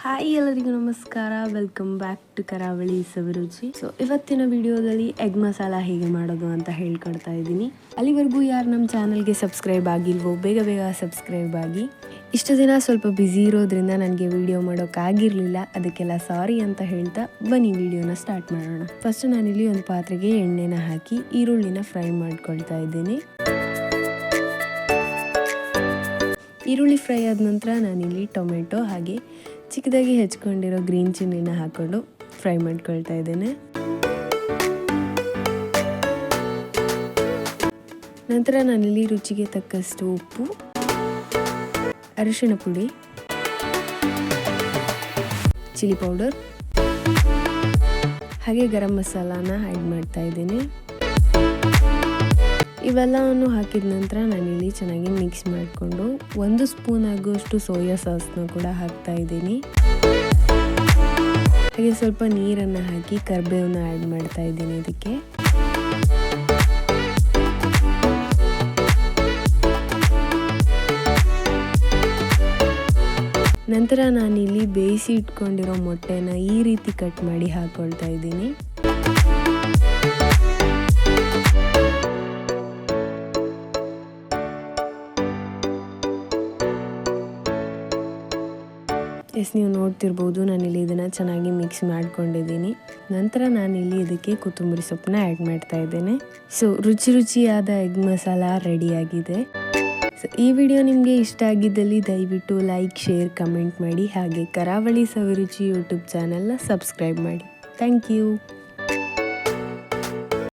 Hi ಎಲ್ಲರಿಗೂ ನಮಸ್ಕಾರ, welcome back to ಕರಾವಳಿ ಸವಿರುಚಿ. ಸೊ ಇವತ್ತಿನ ವಿಡಿಯೋದಲ್ಲಿ ಎಗ್ ಮಸಾಲ ಹೇಗೆ ಮಾಡೋದು ಅಂತ ಹೇಳ್ಕೊಡ್ತಾ ಇದ್ದೀನಿ. ಅಲ್ಲಿವರೆಗೂ ಯಾರು ನಮ್ಮ ಚಾನಲ್ಗೆ ಸಬ್ಸ್ಕ್ರೈಬ್ ಆಗಿಲ್ವೋ ಬೇಗ ಸಬ್ಸ್ಕ್ರೈಬ್ ಆಗಿ. ಇಷ್ಟು ದಿನ ಸ್ವಲ್ಪ ಬ್ಯುಸಿ ಇರೋದ್ರಿಂದ ನನಗೆ ವಿಡಿಯೋ ಮಾಡೋಕ್ಕಾಗಿರಲಿಲ್ಲ, ಅದಕ್ಕೆಲ್ಲ ಸಾರಿ ಅಂತ ಹೇಳ್ತಾ ಬನ್ನಿ ವಿಡಿಯೋನ ಸ್ಟಾರ್ಟ್ ಮಾಡೋಣ. ಫಸ್ಟ್ ನಾನಿಲ್ಲಿ ಒಂದು ಪಾತ್ರೆಗೆ ಎಣ್ಣೆನ ಹಾಕಿ ಈರುಳ್ಳಿನ ಫ್ರೈ ಮಾಡ್ಕೊಳ್ತಾ ಇದ್ದೀನಿ. ಈರುಳ್ಳಿ ಫ್ರೈ ಆದ ನಂತರ ನಾನಿಲ್ಲಿ ಟೊಮೆಟೊ ಹಾಗೆ ಚಿಕ್ಕದಾಗಿ ಹೆಚ್ಕೊಂಡಿರೋ ಗ್ರೀನ್ ಚಿಲ್ಲಿನ ಹಾಕೊಂಡು ಫ್ರೈ ಮಾಡ್ಕೊಳ್ತಾ ಇದ್ದೇನೆ. ನಂತರ ನಾನಿಲ್ಲಿ ರುಚಿಗೆ ತಕ್ಕಷ್ಟು ಉಪ್ಪು, ಅರಿಶಿಣ ಪುಡಿ, ಚಿಲ್ಲಿ ಪೌಡರ್ ಹಾಗೆ ಗರಂ ಮಸಾಲಾನ ಆ್ಯಡ್ ಮಾಡ್ತಾ ಇದ್ದೀನಿ. ಇವೆಲ್ಲವನ್ನು ಹಾಕಿದ ನಂತರ ನಾನಿಲ್ಲಿ ಚೆನ್ನಾಗಿ ಮಿಕ್ಸ್ ಮಾಡಿಕೊಂಡು 1 ಸ್ಪೂನ್ ಆಗುವಷ್ಟು ಸೋಯಾ ಸಾಸ್ನ ಕೂಡ ಹಾಕ್ತಾ ಇದ್ದೀನಿ. ಹಾಗೆ ಸ್ವಲ್ಪ ನೀರನ್ನು ಹಾಕಿ ಕರಿಬೇವನ್ನ ಆ್ಯಡ್ ಮಾಡ್ತಾ ಇದ್ದೀನಿ ಇದಕ್ಕೆ. ನಂತರ ನಾನಿಲ್ಲಿ ಬೇಯಿಸಿ ಇಟ್ಕೊಂಡಿರೋ ಮೊಟ್ಟೆನ ಈ ರೀತಿ ಕಟ್ ಮಾಡಿ ಹಾಕೊಳ್ತಾ ಇದ್ದೀನಿ. ನೀವು ನೋಡ್ತಿರ್ಬೋದು, ನಾನಿಲ್ಲಿ ಇದನ್ನು ಚೆನ್ನಾಗಿ ಮಿಕ್ಸ್ ಮಾಡ್ಕೊಂಡಿದ್ದೀನಿ. ನಂತರ ನಾನಿಲ್ಲಿ ಇದಕ್ಕೆ ಕೊತ್ತಂಬರಿ ಸೊಪ್ಪನ್ನ ಆ್ಯಡ್ ಮಾಡ್ತಾ ಇದ್ದೇನೆ. ಸೊ ರುಚಿಯಾದ ಎಗ್ ಮಸಾಲ ರೆಡಿಯಾಗಿದೆ. ಸೊ ಈ ವಿಡಿಯೋ ನಿಮಗೆ ಇಷ್ಟ ಆಗಿದ್ದಲ್ಲಿ ದಯವಿಟ್ಟು ಲೈಕ್, ಶೇರ್, ಕಮೆಂಟ್ ಮಾಡಿ. ಹಾಗೆ ಕರಾವಳಿ ಸವಿರುಚಿ ಯೂಟ್ಯೂಬ್ ಚಾನಲ್ನ ಸಬ್ಸ್ಕ್ರೈಬ್ ಮಾಡಿ. Thank you.